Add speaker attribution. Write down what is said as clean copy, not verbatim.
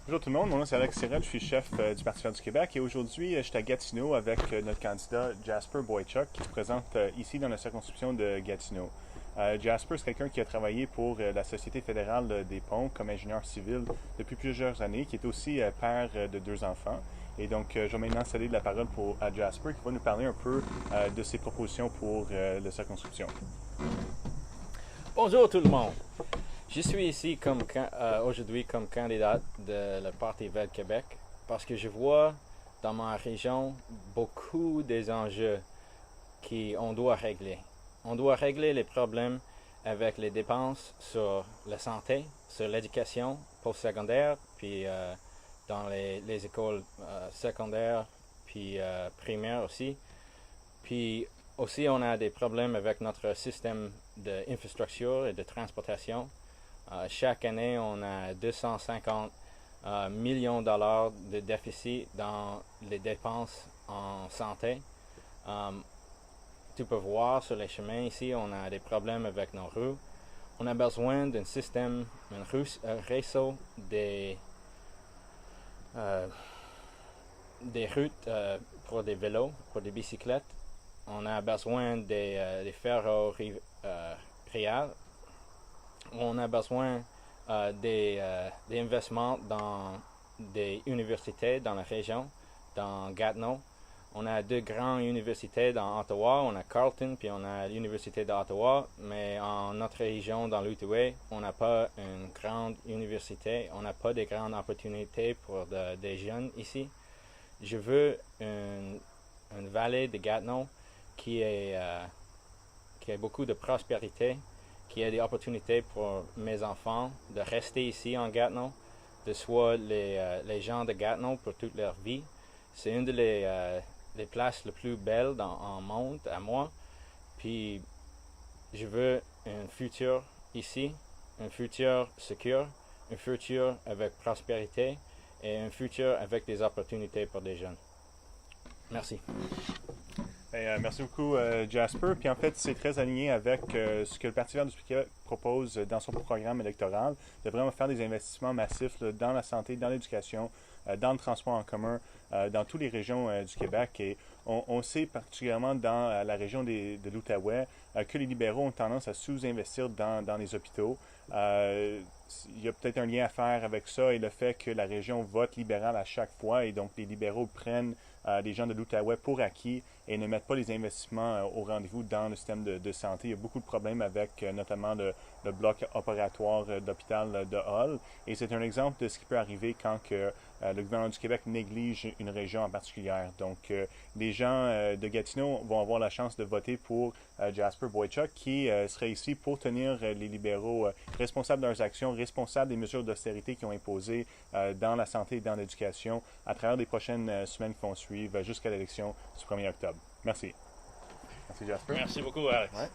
Speaker 1: Bonjour tout le monde, mon nom c'est Alex Sirel, je suis chef du Parti vert du Québec et aujourd'hui je suis à Gatineau avec notre candidat Jasper Boychuk qui se présente ici dans la circonscription de Gatineau. Jasper, c'est quelqu'un qui a travaillé pour la Société fédérale des ponts comme ingénieur civil depuis plusieurs années, qui est aussi père de deux enfants. Et donc, je vais maintenant céder de la parole à Jasper qui va nous parler un peu de ses propositions pour la circonscription.
Speaker 2: Bonjour tout le monde. Je suis ici aujourd'hui comme candidat de le Parti vert Québec parce que je vois dans ma région beaucoup des enjeux qu'on doit régler. On doit régler les problèmes avec les dépenses sur la santé, sur l'éducation postsecondaire, puis dans les écoles secondaires, puis primaires aussi. Puis aussi, on a des problèmes avec notre système d'infrastructure et de transportation. Chaque année, on a 250 millions de dollars de déficit dans les dépenses en santé. Tu peux voir sur les chemins ici, on a des problèmes avec nos rues. On a besoin d'un système, un réseau des routes pour des vélos, pour des bicyclettes. On a besoin des ferroviaires. On a besoin des investissements dans des universités dans la région, dans Gatineau. On a deux grandes universités dans Ottawa, on a Carleton puis on a l'Université d'Ottawa, mais en notre région, dans l'Outaouais, on n'a pas une grande université, on n'a pas de grandes opportunités pour des jeunes ici. Je veux une vallée de Gatineau qui a beaucoup de prospérité, qui a des opportunités pour mes enfants de rester ici en Gatineau, de soit les gens de Gatineau pour toute leur vie. C'est une des places les plus belles en monde à moi. Puis je veux un futur ici, un futur sûr, un futur avec prospérité et un futur avec des opportunités pour des jeunes. Merci.
Speaker 1: Merci beaucoup, Jasper. Puis en fait, c'est très aligné avec ce que le Parti vert du Québec propose dans son programme électoral, de vraiment faire des investissements massifs là, dans la santé, dans l'éducation, dans le transport en commun, dans toutes les régions du Québec. Et on sait particulièrement dans la région de l'Outaouais que les libéraux ont tendance à sous-investir dans les hôpitaux. Il y a peut-être un lien à faire avec ça et le fait que la région vote libéral à chaque fois et donc les libéraux prennent les gens de l'Outaouais pour acquis et ne mettent pas les investissements au rendez-vous dans le système de santé. Il y a beaucoup de problèmes avec notamment le bloc opératoire d'hôpital de Hull et c'est un exemple de ce qui peut arriver quand le gouvernement du Québec néglige une région en particulier. Donc, les gens de Gatineau vont avoir la chance de voter pour Jasper Boychuk qui serait ici pour tenir les libéraux responsables de leurs actions, responsables des mesures d'austérité qu'ils ont imposées dans la santé et dans l'éducation à travers les prochaines semaines qui vont suivre jusqu'à l'élection du 1er octobre. Merci. Merci, Jasper.
Speaker 2: Merci beaucoup, Alex.
Speaker 1: Ouais.